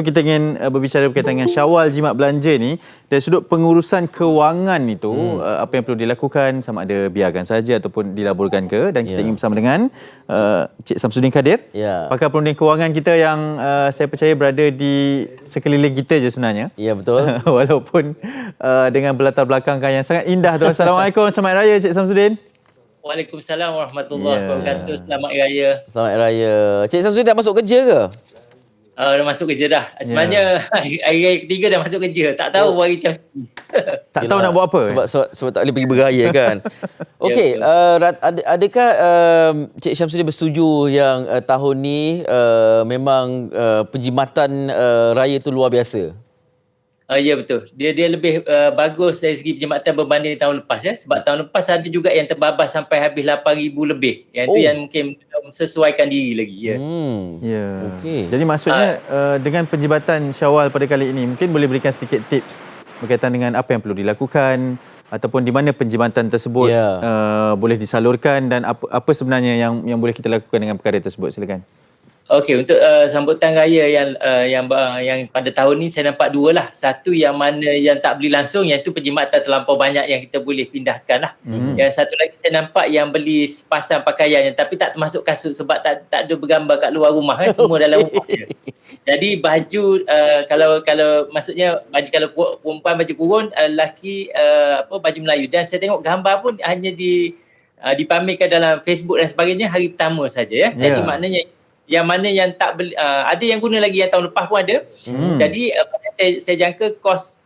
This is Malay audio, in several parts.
Kita ingin berbicara berkaitan dengan Syawal Jimat Belanja ni, dari sudut pengurusan kewangan itu, apa yang perlu dilakukan, sama ada biarkan saja ataupun dilaburkan ke, dan kita ingin bersama dengan Cik Samsudin Kadir, pakar perunding kewangan kita yang saya percaya berada di sekeliling kita je sebenarnya. Ya, betul. Walaupun dengan berlatar belakang yang sangat indah tu. Assalamualaikum, selamat Raya Cik Samsudin. Waalaikumsalam warahmatullahi wabarakatuh. Selamat Hari Raya. Selamat Hari Raya. Cik Samsudin dah masuk kerja ke? Dah masuk kerja dah. Sebenarnya hari raya ketiga dah masuk kerja. Tak tahu hari macam ni. Tak tahu nak buat apa. Sebab tak boleh pergi beraya kan. Okey, adakah Cik Syamsuddin bersetuju yang tahun ni memang penjimatan raya tu luar biasa? Ya, betul. Dia lebih bagus dari segi penjimatan berbanding tahun lepas ya. Sebab tahun lepas ada juga yang terbabas sampai habis 8,000 lebih. Yang itu yang mungkin sesuaikan diri lagi ya. Okey. Jadi maksudnya dengan penjimatan Syawal pada kali ini, mungkin boleh berikan sedikit tips berkaitan dengan apa yang perlu dilakukan ataupun di mana penjimatan tersebut boleh disalurkan dan apa sebenarnya yang boleh kita lakukan dengan perkara tersebut. Silakan. Okey, untuk sambutan raya yang pada tahun ni saya nampak dua lah. Satu yang mana yang tak beli langsung, yang itu penjimatan terlampau banyak yang kita boleh pindahkan lah. Yang satu lagi saya nampak yang beli sepasang pakaian yang tapi tak termasuk kasut sebab tak ada bergambar kat luar rumah kan, semua dalam rumah je. Jadi baju kalau maksudnya baju kalau perempuan baju kurun, lelaki baju Melayu, dan saya tengok gambar pun hanya dipamerkan dalam Facebook dan sebagainya hari pertama saja ya. Jadi maknanya yang mana yang tak beli, ada yang guna lagi yang tahun lepas pun ada. Jadi saya jangka kos,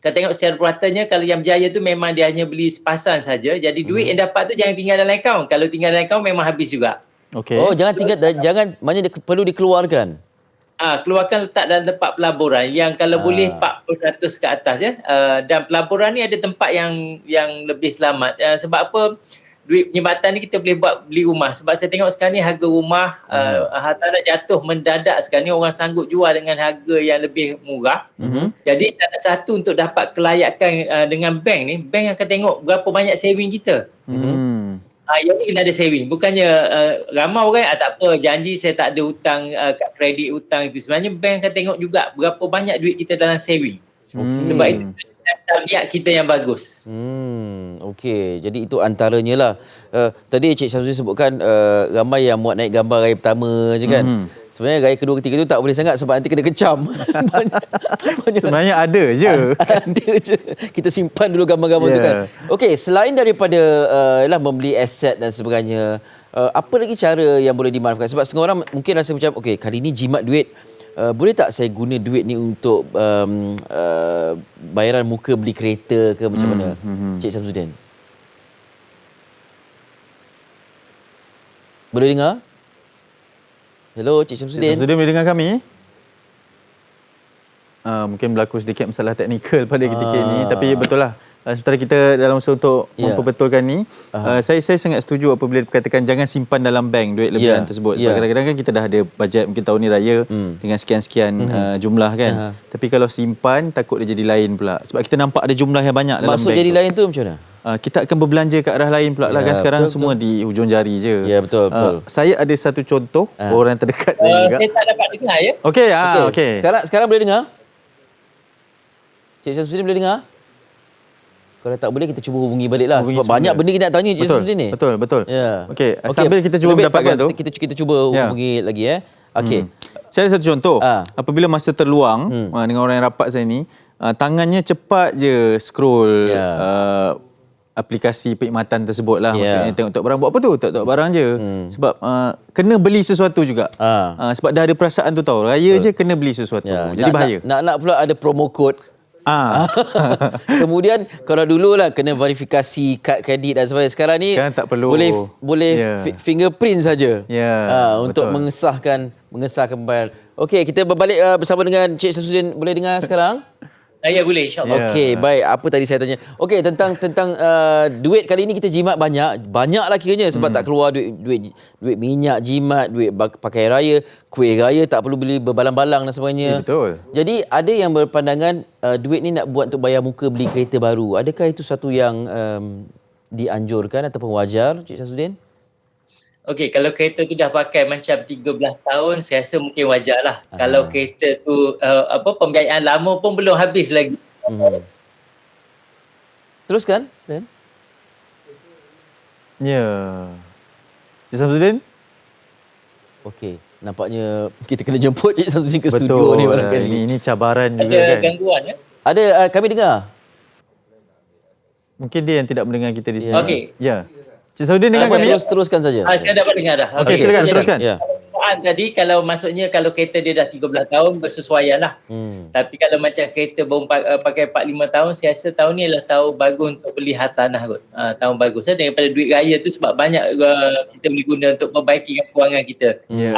kalau tengok secara puratanya, kalau yang berjaya tu memang dia hanya beli sepasang saja. Jadi duit yang dapat tu jangan tinggal dalam akaun. Kalau tinggal dalam akaun memang habis juga. Okay. Oh, jangan maknanya perlu dikeluarkan. Keluarkan letak dalam tempat pelaburan yang kalau boleh 40% ke atas ya. Dan pelaburan ni ada tempat yang lebih selamat. Sebab apa? Duit penjimatan ni kita boleh buat beli rumah. Sebab saya tengok sekarang ni harga rumah hartanah jatuh mendadak sekarang ni, orang sanggup jual dengan harga yang lebih murah. Jadi salah satu untuk dapat kelayakan dengan bank ni, bank akan tengok berapa banyak saving kita. Yang ni kena ada saving. Bukannya ramai orang tak apa, janji saya tak ada hutang kat kredit hutang itu. Sebenarnya bank akan tengok juga berapa banyak duit kita dalam saving. Sebab itu tabiat kita yang bagus. Okey, jadi itu antaranya lah. Tadi Cik Syamsuddin sebutkan ramai yang muat naik gambar raya pertama je kan. Sebenarnya raya kedua ketiga tu tak boleh sangat sebab nanti kena kecam. Sebenarnya ada je. Ada je. Kita simpan dulu gambar-gambar tu kan. Okey, selain daripada membeli aset dan sebagainya, apa lagi cara yang boleh dimanfaatkan? Sebab setengah orang mungkin rasa macam, okey, kali ni jimat duit, boleh tak saya guna duit ni untuk bayaran muka beli kereta ke macam mana? Cik Samsudin. Boleh dengar? Hello, Cik Samsudin. Cik Samsudin boleh dengar kami? Mungkin berlaku sedikit masalah teknikal pada ketika ini. Tapi betul lah. Sementara kita dalam usaha untuk memperbetulkan ni, saya sangat setuju apabila dikatakan jangan simpan dalam bank duit lebihan tersebut. Sebab kadang-kadang kan kita dah ada bajet mungkin tahun ni raya dengan sekian-sekian jumlah kan. Tapi kalau simpan takut dia jadi lain pula. Sebab kita nampak ada jumlah yang banyak dalam bank. Maksud jadi lain tu macam mana? Kita akan berbelanja ke arah lain pula lah kan. Sekarang semua di hujung jari je. Ya, betul. Saya ada satu contoh orang terdekat saya juga. Saya tak dapat dengar ya. Okey. Sekarang boleh dengar? Cik Syamsuddin boleh dengar? Kalau tak boleh, kita cuba hubungi balik lah. Sebab banyak benda kita nak tanya Cik Syamsuddin ni. Betul. Ya. Okey, sambil kita cuba mendapatkan tu. Kita cuba hubungi lagi ya. Okey. Saya ada satu contoh. Apabila masa terluang dengan orang yang rapat saya ni, tangannya cepat je scroll aplikasi perkhidmatan tersebut lah. Maksudnya tengok barang buat apa tu? Tengok barang je. Sebab kena beli sesuatu juga. Sebab dah ada perasaan tu tahu. Raya je kena beli sesuatu. Jadi bahaya. Nak pula ada promo code. Kemudian kalau dulu lah kena verifikasi kad kredit dan sebagainya. Sekarang ni kan tak perlu. Boleh fingerprint saja. Untuk betul. mengesahkan pembayaran. Okey, kita berbalik bersama dengan Cik Samsudin. Boleh dengar sekarang? Ya, boleh insya-Allah. Okey, baik. Apa tadi saya tanya? Okey, tentang duit kali ini kita jimat banyaklah kiranya sebab tak keluar duit minyak jimat, duit pakai raya, kuih raya tak perlu beli berbalang-balang dan sebagainya. Betul. Jadi ada yang berpandangan duit ni nak buat untuk bayar muka beli kereta baru. Adakah itu satu yang dianjurkan ataupun wajar, Cik Samsudin? Okey, kalau kereta tu dah pakai macam 13 tahun, saya rasa mungkin wajar lah. Kalau kereta tu pembiayaan lama pun belum habis lagi. Teruskan, Dan. Ya. Cik Samsudin? Okey, nampaknya kita kena jemput Cik Samsudin ke studio Betul. ni barangkali. Ini cabaran juga Ada kan. gangguan Ada kami dengar. Mungkin dia yang tidak mendengar kita di sini. Okey. Ya. Cik Samsudin dengar kami? Teruskan saja. Saya dapat dengar dah. Okey, silakan teruskan. Ya. Tadi kalau maksudnya kalau kereta dia dah 13 tahun bersesuaian lah. Tapi kalau macam kereta baru pakai 4-5 tahun, saya rasa tahun ni adalah tahun bagus untuk beli hartanah kot. Tahun bagus daripada duit raya tu sebab banyak kita boleh guna untuk memperbaiki kekurangan kita.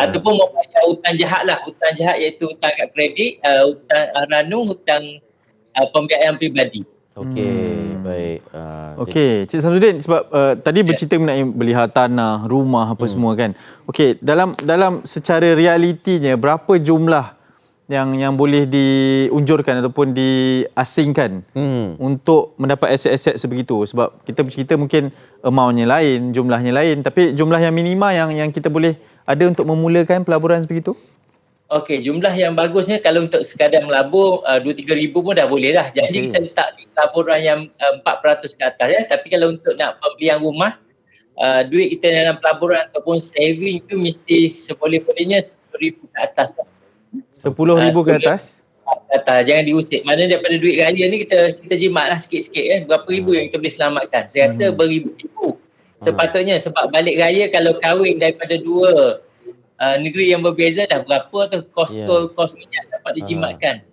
Ataupun membayar hutang jahat lah. Hutang jahat iaitu hutang kat kredit, hutang ranum, hutang pembiayaan peribadi. Okey, baik. Okey, Cik Samsudin sebab tadi bercerita mengenai beli hartanah, rumah apa semua kan. Okey, dalam secara realitinya berapa jumlah yang boleh diunjurkan ataupun diasingkan untuk mendapat aset-aset sebegitu, sebab kita bercerita mungkin amountnya lain, jumlahnya lain, tapi jumlah yang minima yang kita boleh ada untuk memulakan pelaburan sebegitu? Okey, jumlah yang bagusnya kalau untuk sekadar melabur 2-3 ribu pun dah boleh lah. Jadi kita letak di pelaburan yang 4% ke atas ya. Tapi kalau untuk nak pembelian rumah, duit kita dalam pelaburan ataupun saving tu mesti seboleh-bolehnya 10,000 ke atas lah. 10,000 ke atas? Atas, jangan diusik. Mana daripada duit raya ni kita jimat lah sikit-sikit kan. Berapa ribu yang kita boleh selamatkan. Saya rasa beribu-ribu. Sepatutnya sebab balik raya kalau kahwin daripada dua negeri yang berbeza dah berapa tu kos minyak dapat dijimatkan.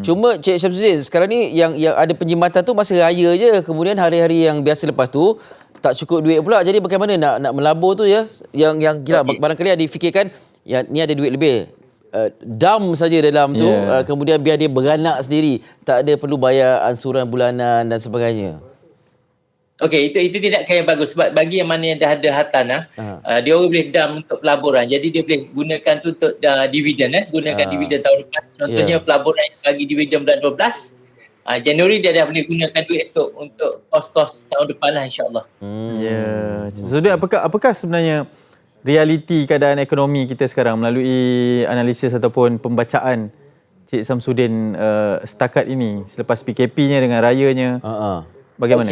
Cuma Cik Syamsuddin, sekarang ni yang ada penjimatan tu masa raya je, kemudian hari-hari yang biasa lepas tu tak cukup duit pula. Jadi bagaimana nak melabur tu ya? Yang gila barangkali ada difikirkan ya ni ada duit lebih. Dam saja dalam tu, kemudian biar dia beranak sendiri, tak ada perlu bayar ansuran bulanan dan sebagainya. Okey, itu tidakkan yang bagus sebab bagi yang mana yang dah ada hartanah, dia orang boleh dam untuk pelaburan. Jadi dia boleh gunakan tu untuk dividen gunakan dividen tahun depan. Contohnya pelaburan yang bagi dividen bulan 12, Januari dia dah boleh gunakan duit untuk kos-kos tahun depan lah insya-Allah. Ya. Jadi apakah sebenarnya realiti keadaan ekonomi kita sekarang melalui analisis ataupun pembacaan Cik Samsudin setakat ini selepas PKP-nya dengan rayanya? Bagaimana?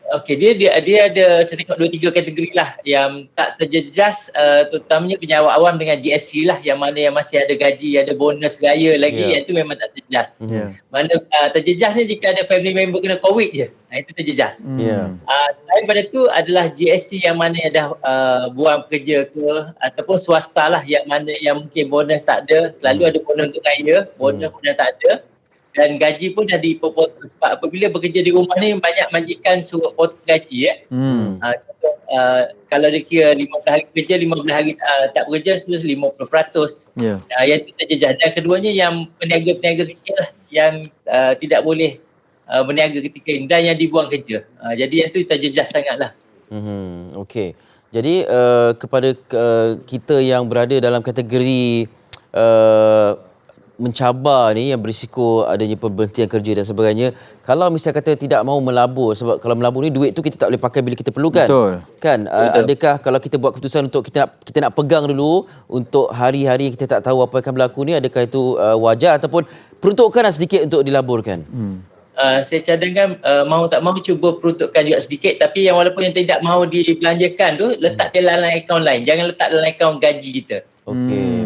Okey, dia ada saya tengok 2-3 kategori lah yang tak terjejas, terutamanya penyewa awam dengan GSC lah, yang mana yang masih ada gaji, ada bonus raya lagi, yang itu memang tak terjejas. Mana terjejas ni jika ada family member kena COVID je, itu terjejas. Selain pada tu adalah GSC yang mana yang dah buang pekerja ke ataupun swasta lah, yang mana yang mungkin bonus tak ada, selalu ada bonus untuk raya, bonus pun dah tak ada. Dan gaji pun dah dipotong sebab apabila bekerja di rumah ni banyak majikan suruh potong gaji contoh, kalau dia kira 15 hari kerja, 15 hari tak bekerja, 50%. Yang itu terjejas. Dan keduanya yang peniaga-peniaga kecil lah, yang tidak boleh berniaga ketika ini dan yang dibuang kerja. Jadi yang itu terjejas sangatlah. Okey. Jadi kepada kita yang berada dalam kategori mencabar ni yang berisiko adanya pemberhentian kerja dan sebagainya, kalau misalnya kata tidak mahu melabur, sebab kalau melabur ni duit tu kita tak boleh pakai bila kita perlukan. Betul. Kan? Adakah kalau kita buat keputusan untuk kita nak pegang dulu untuk hari-hari kita tak tahu apa yang akan berlaku ni, adakah itu wajar ataupun peruntukkanlah sedikit untuk dilaburkan? Saya cadangkan mahu tak mahu cuba peruntukkan juga sedikit, tapi yang walaupun yang tidak mahu dibelanjakan tu letak dalam akaun lain, jangan letak dalam akaun gaji kita. Okey.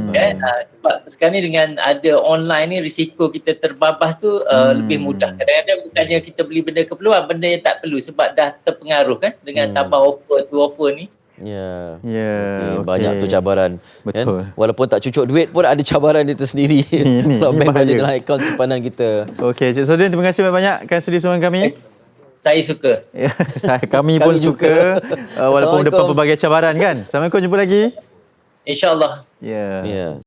Sebab sekarang ni dengan ada online ni risiko kita terbabas tu lebih mudah. Kadang-kadang bukannya kita beli benda keperluan, benda yang tak perlu sebab dah terpengaruh kan dengan tambah offer ni. Okay. Banyak tu cabaran. Betul. Kan? Walaupun tak cucuk duit pun ada cabaran itu sendiri. Kalau bank ada dalam akaun simpanan kita. Okey, Cik Samsudin, terima kasih banyak-banyak kan sudi bersama kami. Saya suka. Kami pun suka walaupun depan pelbagai cabaran kan. Assalamualaikum, jumpa lagi. InsyaAllah. Ya.